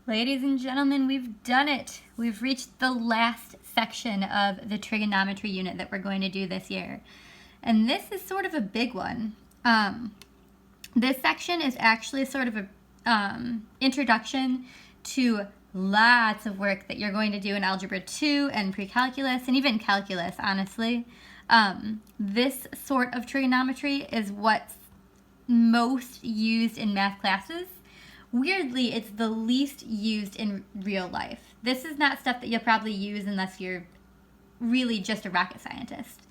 Ladies and gentlemen, we've done it. We've reached the last section of the trigonometry unit that we're going to do this year. And this is sort of a big one. This section is actually sort of a introduction to lots of work that you're going to do in Algebra 2 and pre-calculus and even calculus, honestly. This sort of trigonometry is what's most used in math classes. Weirdly, it's the least used in real life. This is not stuff that you'll probably use unless you're really just a rocket scientist.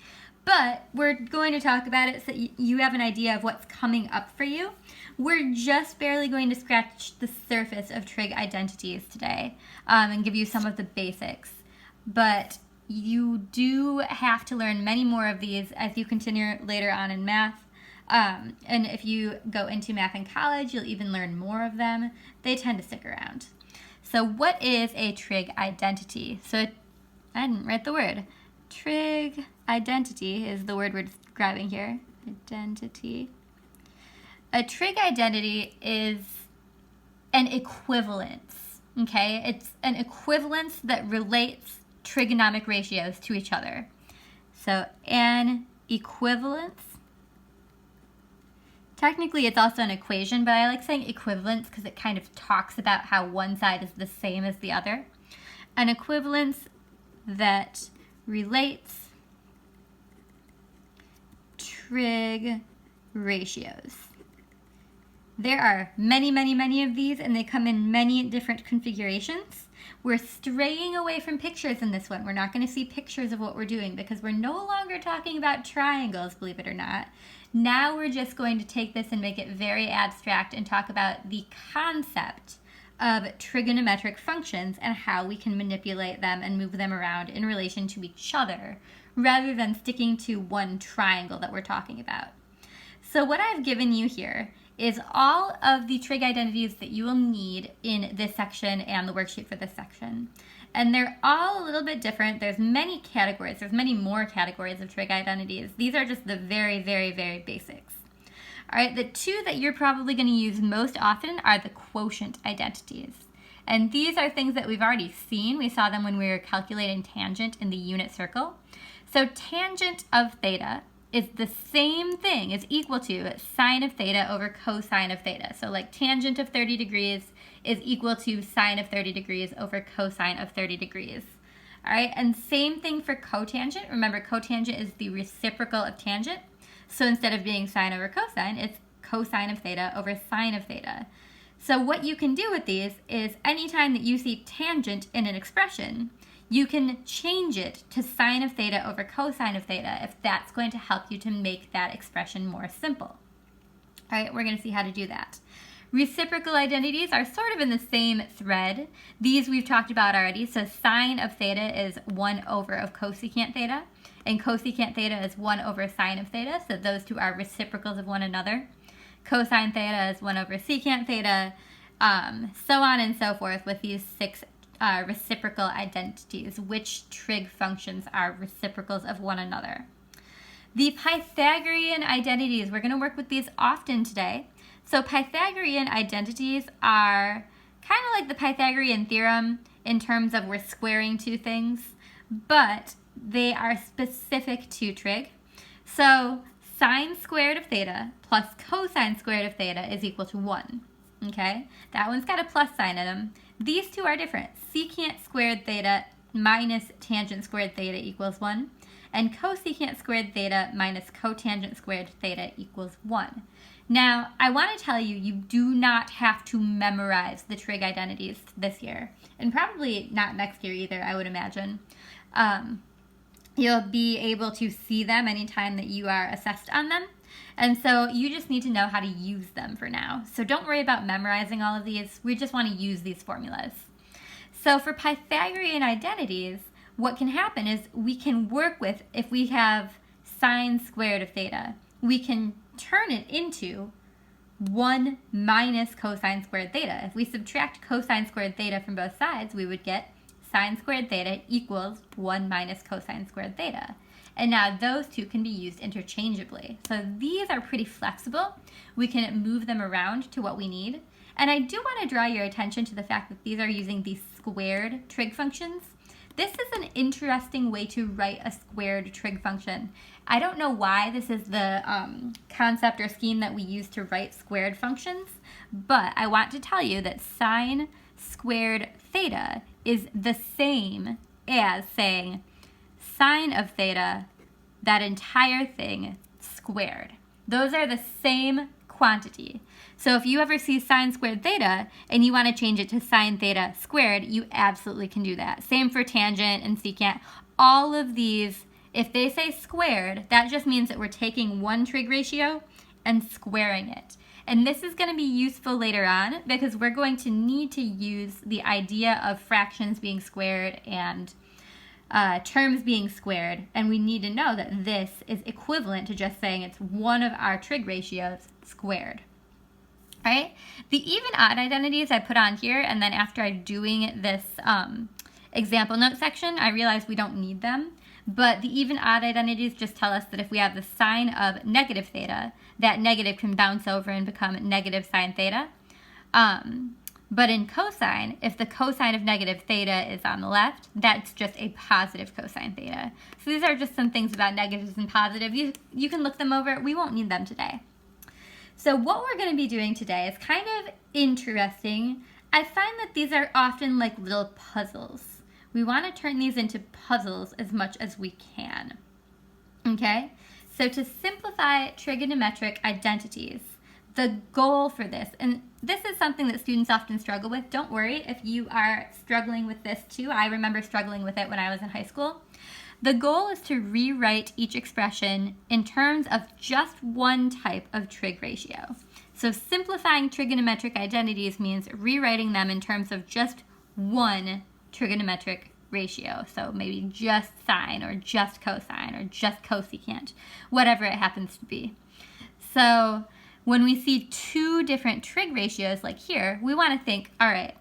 But we're going to talk about it so you have an idea of what's coming up for you. We're just barely going to scratch the surface of trig identities today and give you some of the basics. But you do have to learn many more of these as you continue later on in math. And if you go into math in college, you'll even learn more of them. They tend to stick around. So what is a trig identity? So I didn't write the word. Trig identity is the word we're describing here. Identity. A trig identity is an equivalence, okay? It's an equivalence that relates trigonomic ratios to each other. So an equivalence. Technically, it's also an equation, but I like saying equivalence because it kind of talks about how one side is the same as the other. An equivalence that relates trig ratios. There are many, many, many of these, and they come in many different configurations. We're straying away from pictures in this one. We're not going to see pictures of what we're doing because we're no longer talking about triangles, believe it or not. Now we're just going to take this and make it very abstract and talk about the concept of trigonometric functions and how we can manipulate them and move them around in relation to each other, rather than sticking to one triangle that we're talking about. So what I've given you here is all of the trig identities that you will need in this section and the worksheet for this section. And they're all a little bit different. There's many categories. There's many more categories of trig identities. These are just the very, very, very basics. All right, the two that you're probably going to use most often are the quotient identities. And these are things that we've already seen. We saw them when we were calculating tangent in the unit circle. So tangent of theta is the same thing, is equal to sine of theta over cosine of theta. So like tangent of 30 degrees is equal to sine of 30 degrees over cosine of 30 degrees. All right, and same thing for cotangent. Remember, cotangent is the reciprocal of tangent. So instead of being sine over cosine, it's cosine of theta over sine of theta. So what you can do with these is anytime that you see tangent in an expression, you can change it to sine of theta over cosine of theta if that's going to help you to make that expression more simple. All right, we're going to see how to do that. Reciprocal identities are sort of in the same thread. These we've talked about already. So sine of theta is 1 over of cosecant theta, and cosecant theta is 1 over sine of theta. So those two are reciprocals of one another. Cosine theta is 1 over secant theta, so on and so forth with these 6 reciprocal identities, which trig functions are reciprocals of one another. The Pythagorean identities, we're going to work with these often today. So Pythagorean identities are kind of like the Pythagorean theorem in terms of we're squaring two things, but they are specific to trig. So sine squared of theta plus cosine squared of theta is equal to 1. Okay, that one's got a plus sign in them. These two are different. Secant squared theta minus tangent squared theta equals 1. And cosecant squared theta minus cotangent squared theta equals 1. Now, I want to tell you, you do not have to memorize the trig identities this year. And probably not next year either, I would imagine. You'll be able to see them anytime that you are assessed on them. And so you just need to know how to use them for now. So don't worry about memorizing all of these. We just want to use these formulas. So for Pythagorean identities, what can happen is we can work with, if we have sine squared of theta, we can turn it into 1 minus cosine squared theta. If we subtract cosine squared theta from both sides, we would get sine squared theta equals 1 minus cosine squared theta. And now those two can be used interchangeably. So these are pretty flexible. We can move them around to what we need. And I do want to draw your attention to the fact that these are using these squared trig functions. This is an interesting way to write a squared trig function. I don't know why this is the concept or scheme that we use to write squared functions, but I want to tell you that sine squared theta is the same as saying sine of theta, that entire thing, squared. Those are the same quantity. So if you ever see sine squared theta and you want to change it to sine theta squared, you absolutely can do that. Same for tangent and secant. All of these, if they say squared, that just means that we're taking one trig ratio and squaring it. And this is going to be useful later on because we're going to need to use the idea of fractions being squared and terms being squared, and we need to know that this is equivalent to just saying it's one of our trig ratios squared. Right? The even odd identities I put on here, and then after I'm doing this example note section, I realized we don't need them. But the even odd identities just tell us that if we have the sine of negative theta, that negative can bounce over and become negative sine theta. But in cosine, if the cosine of negative theta is on the left, that's just a positive cosine theta. So these are just some things about negatives and positives. You can look them over. We won't need them today. So what we're going to be doing today is kind of interesting. I find that these are often like little puzzles. We want to turn these into puzzles as much as we can. Okay? So to simplify trigonometric identities, the goal for this, and this is something that students often struggle with. Don't worry if you are struggling with this too. I remember struggling with it when I was in high school. The goal is to rewrite each expression in terms of just one type of trig ratio. So simplifying trigonometric identities means rewriting them in terms of just one trigonometric ratio. So maybe just sine or just cosine or just cosecant, whatever it happens to be. So when we see two different trig ratios like here, we want to think, all right,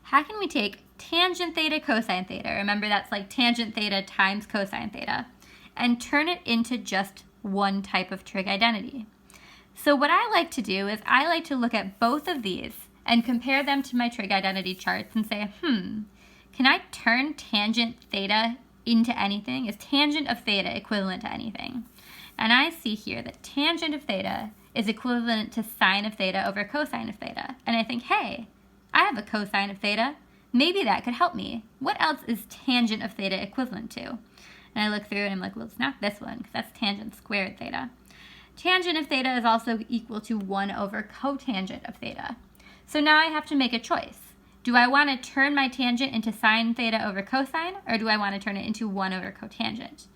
how can we take tangent theta cosine theta, remember that's like tangent theta times cosine theta, and turn it into just one type of trig identity? So what I like to do is I like to look at both of these and compare them to my trig identity charts and say, can I turn tangent theta into anything? Is tangent of theta equivalent to anything? And I see here that tangent of theta is equivalent to sine of theta over cosine of theta. And I think, hey, I have a cosine of theta. Maybe that could help me. What else is tangent of theta equivalent to? And I look through and I'm like, well, it's not this one because that's tangent squared theta. Tangent of theta is also equal to 1 over cotangent of theta. So now I have to make a choice. Do I want to turn my tangent into sine theta over cosine, or do I want to turn it into 1 over cotangent?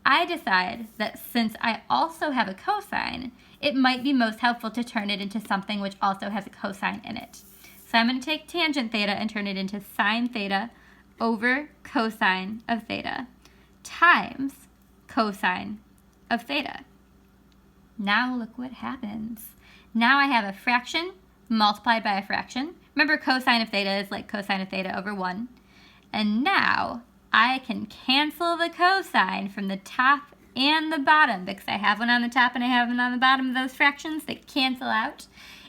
I decide that since I also have a cosine, it might be most helpful to turn it into something which also has a cosine in it. So I'm going to take tangent theta and turn it into sine theta over cosine of theta times cosine of theta. Now look what happens. Now I have a fraction multiplied by a fraction. Remember, cosine of theta is like cosine of theta over 1. And now I can cancel the cosine from the top and the bottom because I have one on the top and I have one on the bottom of those fractions that cancel out.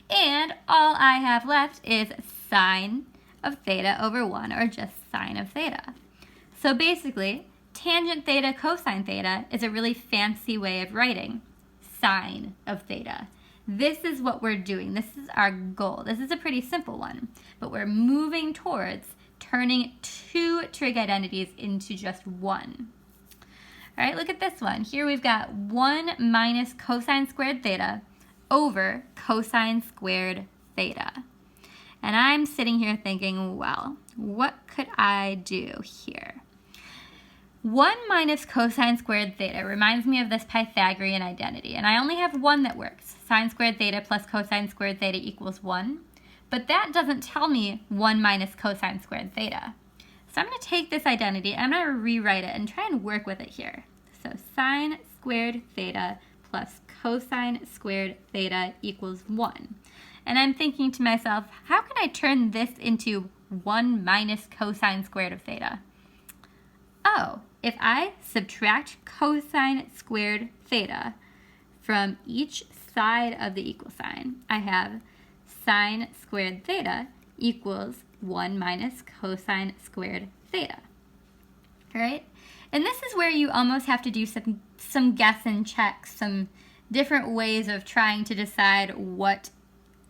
And all I have left is sine of theta over 1, or just sine of theta. So basically, tangent theta cosine theta is a really fancy way of writing sine of theta. This is what we're doing. This is our goal. This is a pretty simple one, but we're moving towards turning two trig identities into just one. All right, look at this one. Here we've got 1 minus cosine squared theta over cosine squared theta. And I'm sitting here thinking, well, what could I do here? 1 minus cosine squared theta reminds me of this Pythagorean identity, and I only have one that works. Sine squared theta plus cosine squared theta equals 1. But that doesn't tell me 1 minus cosine squared theta. So I'm going to take this identity and I'm going to rewrite it and try and work with it here. So sine squared theta plus cosine squared theta equals 1. And I'm thinking to myself, how can I turn this into 1 minus cosine squared of theta? Oh, if I subtract cosine squared theta from each side of the equal sign, I have sine squared theta equals 1 minus cosine squared theta. All right? And this is where you almost have to do some guess and check, some different ways of trying to decide what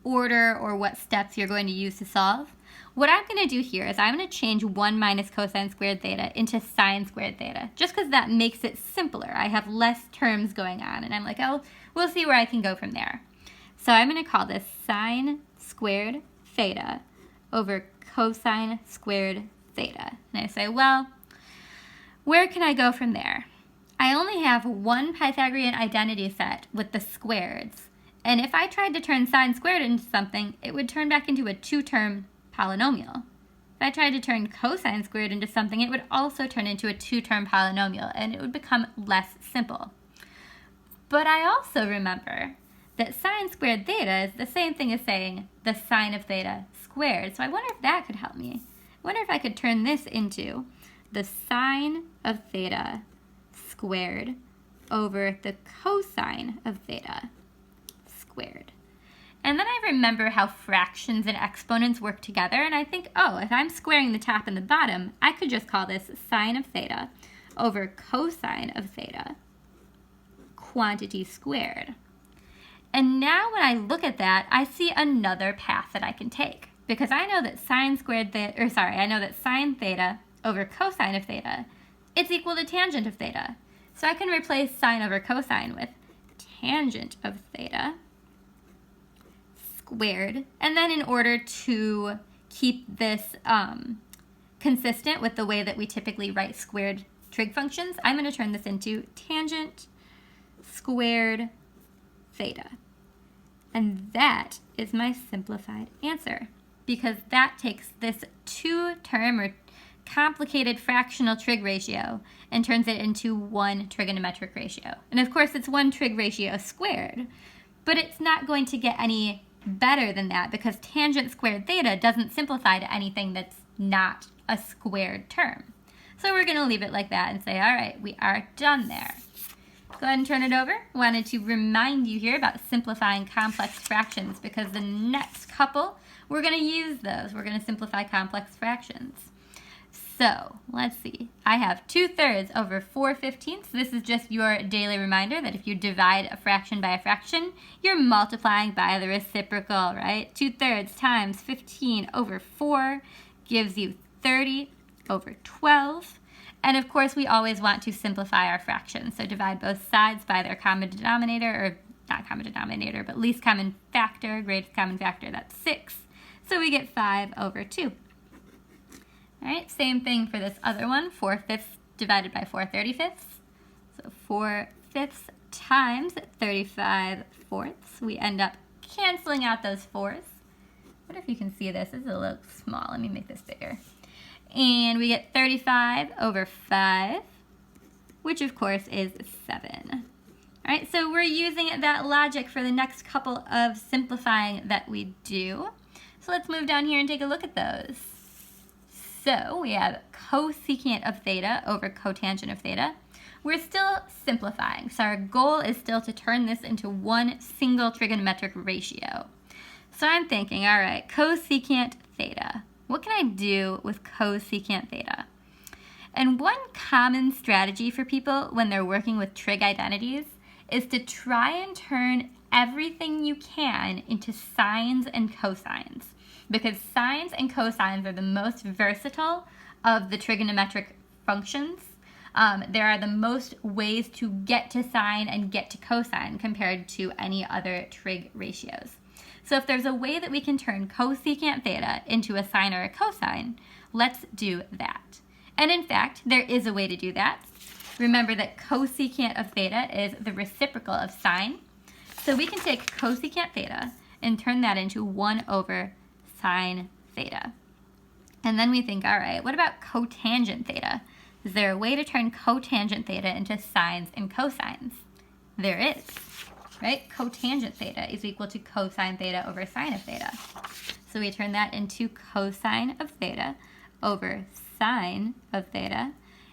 order or what steps you're going to use to solve. What I'm going to do here is I'm going to change 1 minus cosine squared theta into sine squared theta, just because that makes it simpler. I have less terms going on, and I'm like, oh, we'll see where I can go from there. So I'm going to call this sine squared theta over cosine squared theta. And I say, well, where can I go from there? I only have one Pythagorean identity set with the squareds. And if I tried to turn sine squared into something, it would turn back into a two-term polynomial. If I tried to turn cosine squared into something, it would also turn into a two-term polynomial, and it would become less simple. But I also remember that sine squared theta is the same thing as saying the sine of theta squared. So I wonder if that could help me. I wonder if I could turn this into the sine of theta squared over the cosine of theta squared. And then I remember how fractions and exponents work together, and I think, oh, if I'm squaring the top and the bottom, I could just call this sine of theta over cosine of theta quantity squared. And now when I look at that, I see another path that I can take, because I know that sine theta over cosine of theta, it's equal to tangent of theta. So I can replace sine over cosine with tangent of theta squared. And then in order to keep this consistent with the way that we typically write squared trig functions, I'm going to turn this into tangent squared theta. And that is my simplified answer, because that takes this two-term or complicated fractional trig ratio and turns it into one trigonometric ratio. And of course, it's one trig ratio squared, but it's not going to get any better than that, because tangent squared theta doesn't simplify to anything that's not a squared term. So we're going to leave it like that and say, all right, we are done there. Go ahead and turn it over. I wanted to remind you here about simplifying complex fractions, because the next couple, we're going to use those. We're going to simplify complex fractions. So let's see. I have 2/3 over 4/15. This is just your daily reminder that if you divide a fraction by a fraction, you're multiplying by the reciprocal, right? 2/3 times 15 over 4 gives you 30 over 12. And of course, we always want to simplify our fractions. So divide both sides by their common denominator, or not common denominator, but least common factor, greatest common factor, that's 6. So we get 5 over 2. All right, same thing for this other one, 4/5 divided by 4/35. So 4/5 times 35/4. We end up canceling out those 4s. I wonder if you can see this. This is a little small. Let me make this bigger. And we get 35 over 5, which of course is 7. All right, so we're using that logic for the next couple of simplifying that we do. So let's move down here and take a look at those. So we have cosecant of theta over cotangent of theta. We're still simplifying, so our goal is still to turn this into one single trigonometric ratio. So I'm thinking, all right, cosecant theta. What can I do with cosecant theta? And one common strategy for people when they're working with trig identities is to try and turn everything you can into sines and cosines, because sines and cosines are the most versatile of the trigonometric functions. There are the most ways to get to sine and get to cosine compared to any other trig ratios. So if there's a way that we can turn cosecant theta into a sine or a cosine, let's do that. And in fact, there is a way to do that. Remember that cosecant of theta is the reciprocal of sine. So we can take cosecant theta and turn that into 1 over sine theta. And then we think, all right, what about cotangent theta? Is there a way to turn cotangent theta into sines and cosines? There is, right? Cotangent theta is equal to cosine theta over sine of theta. So we turn that into cosine of theta over sine of theta.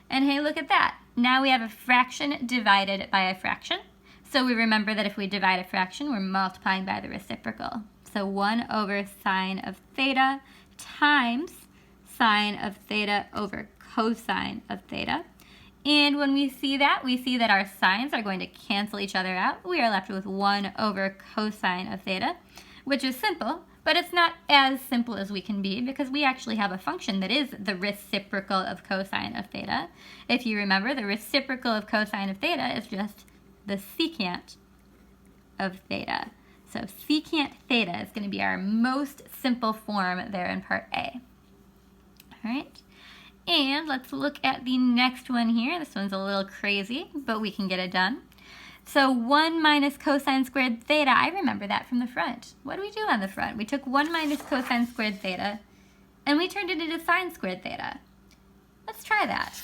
And hey, look at that. Now we have a fraction divided by a fraction. So we remember that if we divide a fraction, we're multiplying by the reciprocal. So 1 over sine of theta times sine of theta over cosine of theta. And when we see that our sines are going to cancel each other out. We are left with 1 over cosine of theta, which is simple, but it's not as simple as we can be because we actually have a function that is the reciprocal of cosine of theta. If you remember, the reciprocal of cosine of theta is just the secant of theta. So secant theta is going to be our most simple form there in part A. All right, and let's look at the next one here. This one's a little crazy, but we can get it done. So 1 minus cosine squared theta, I remember that from the front. What do we do on the front? We took 1 minus cosine squared theta, and we turned it into sine squared theta. Let's try that.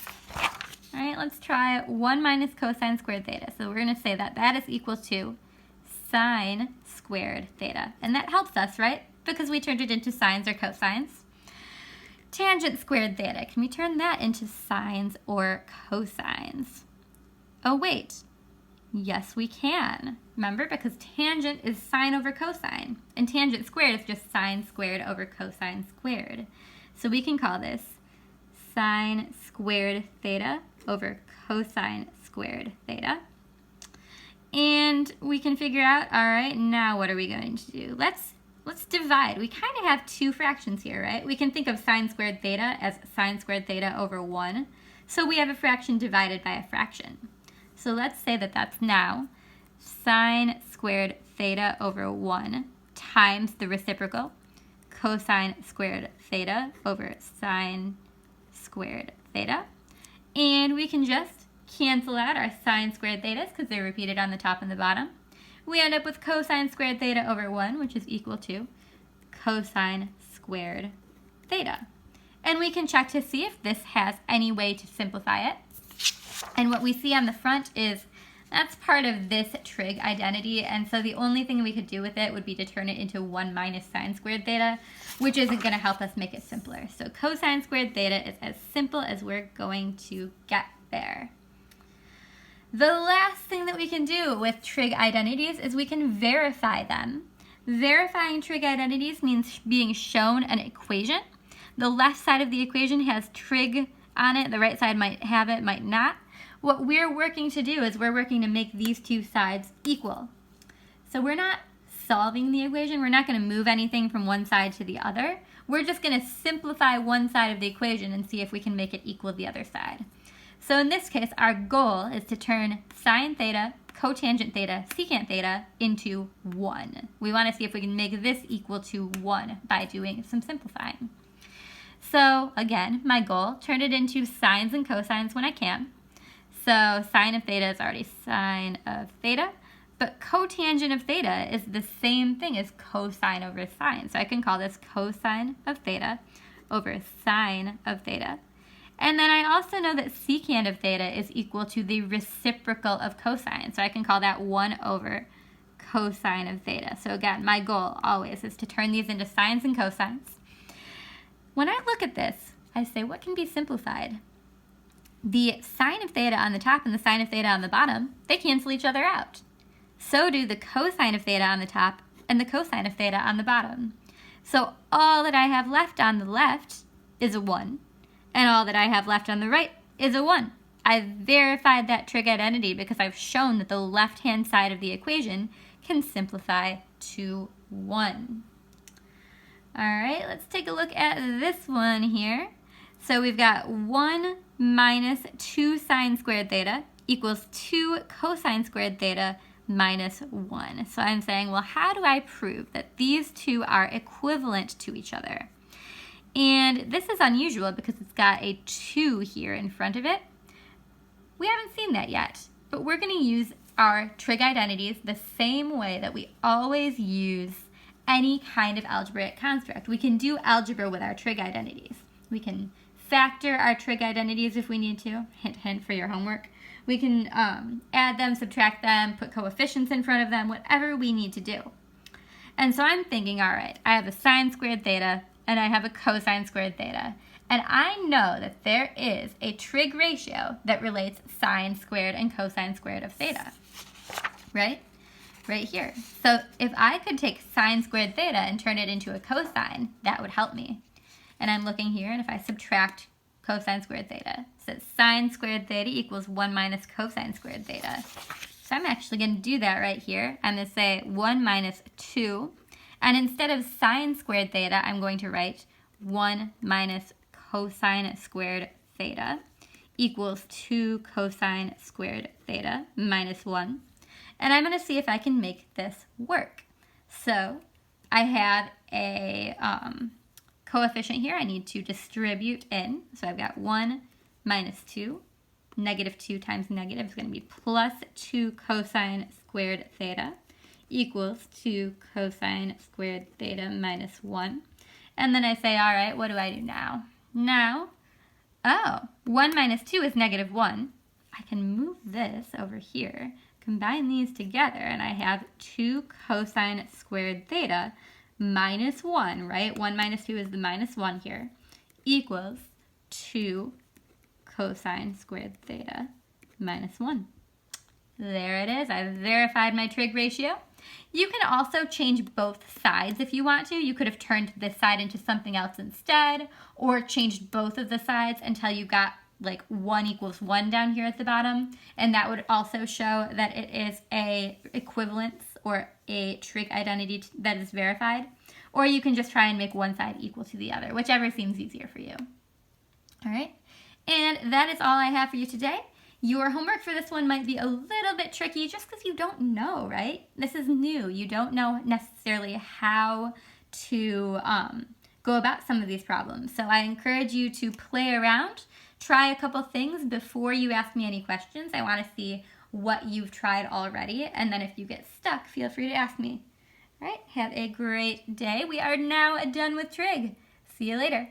All right, let's try 1 minus cosine squared theta. So we're going to say that that is equal to sine squared theta. And that helps us, right? Because we turned it into sines or cosines. Tangent squared theta, can we turn that into sines or cosines? Oh, wait. Yes, we can. Remember, because tangent is sine over cosine, and tangent squared is just sine squared over cosine squared. So we can call this sine squared theta over cosine squared theta. And we can figure out, all right, now what are we going to do? Let's divide. We kind of have two fractions here, right? We can think of sine squared theta as sine squared theta over 1. So we have a fraction divided by a fraction. So let's say that that's now sine squared theta over 1 times the reciprocal, cosine squared theta over sine squared theta. And we can just cancel out our sine squared thetas because they're repeated on the top and the bottom. We end up with cosine squared theta over 1, which is equal to cosine squared theta. And we can check to see if this has any way to simplify it. And what we see on the front is that's part of this trig identity, and so the only thing we could do with it would be to turn it into 1 minus sine squared theta, which isn't going to help us make it simpler. So cosine squared theta is as simple as we're going to get there. The last thing that we can do with trig identities is we can verify them. Verifying trig identities means being shown an equation. The left side of the equation has trig on it. The right side might have it, might not. What we're working to do is we're working to make these two sides equal. So we're not solving the equation. We're not going to move anything from one side to the other. We're just going to simplify one side of the equation and see if we can make it equal the other side. So in this case, our goal is to turn sine theta, cotangent theta, secant theta into 1. We want to see if we can make this equal to 1 by doing some simplifying. So again, my goal, turn it into sines and cosines when I can. So sine of theta is already sine of theta, but cotangent of theta is the same thing as cosine over sine. So I can call this cosine of theta over sine of theta. And then I also know that secant of theta is equal to the reciprocal of cosine. So I can call that 1 over cosine of theta. So again, my goal always is to turn these into sines and cosines. When I look at this, I say, what can be simplified? The sine of theta on the top and the sine of theta on the bottom, they cancel each other out. So do the cosine of theta on the top and the cosine of theta on the bottom. So all that I have left on the left is a 1, and all that I have left on the right is a 1. I've verified that trig identity because I've shown that the left-hand side of the equation can simplify to 1. All right, let's take a look at this one here. So we've got 1 minus 2 sine squared theta equals 2 cosine squared theta minus 1. So I'm saying, well, how do I prove that these two are equivalent to each other? And this is unusual because it's got a 2 here in front of it. We haven't seen that yet, but we're going to use our trig identities the same way that we always use any kind of algebraic construct. We can do algebra with our trig identities. We can factor our trig identities if we need to. Hint, hint for your homework. We can add them, subtract them, put coefficients in front of them, whatever we need to do. And so I'm thinking, all right, I have a sine squared theta and I have a cosine squared theta. And I know that there is a trig ratio that relates sine squared and cosine squared of theta, right? right here. So if I could take sine squared theta and turn it into a cosine, that would help me. And I'm looking here, and if I subtract cosine squared theta, so sine squared theta equals 1 minus cosine squared theta. So I'm actually going to do that right here. I'm going to say 1 minus 2. And instead of sine squared theta, I'm going to write 1 minus cosine squared theta equals 2 cosine squared theta minus 1. And I'm going to see if I can make this work. So I have a coefficient here I need to distribute in. So I've got 1 minus 2. Negative 2 times negative is going to be plus 2 cosine squared theta equals 2 cosine squared theta minus 1. And then I say, all right, what do I do now? Now, 1 minus 2 is negative 1. I can move this over here, combine these together, and I have 2 cosine squared theta minus 1, right? 1 minus 2 is the minus 1 here, equals 2 cosine squared theta minus 1. There it is. I've verified my trig ratio. You can also change both sides if you want to. You could have turned this side into something else instead, or changed both of the sides until you got like 1 equals 1 down here at the bottom, and that would also show that it is a equivalence or a trig identity that is verified. Or you can just try and make one side equal to the other, whichever seems easier for you. All right, and that is all I have for you today. Your homework for this one might be a little bit tricky just because you don't know, right? This is new. You don't know necessarily how to go about some of these problems. So I encourage you to play around, try a couple things before you ask me any questions. I want to see what you've tried already, and then if you get stuck, feel free to ask me. All right, have a great day. We are now done with trig. See you later.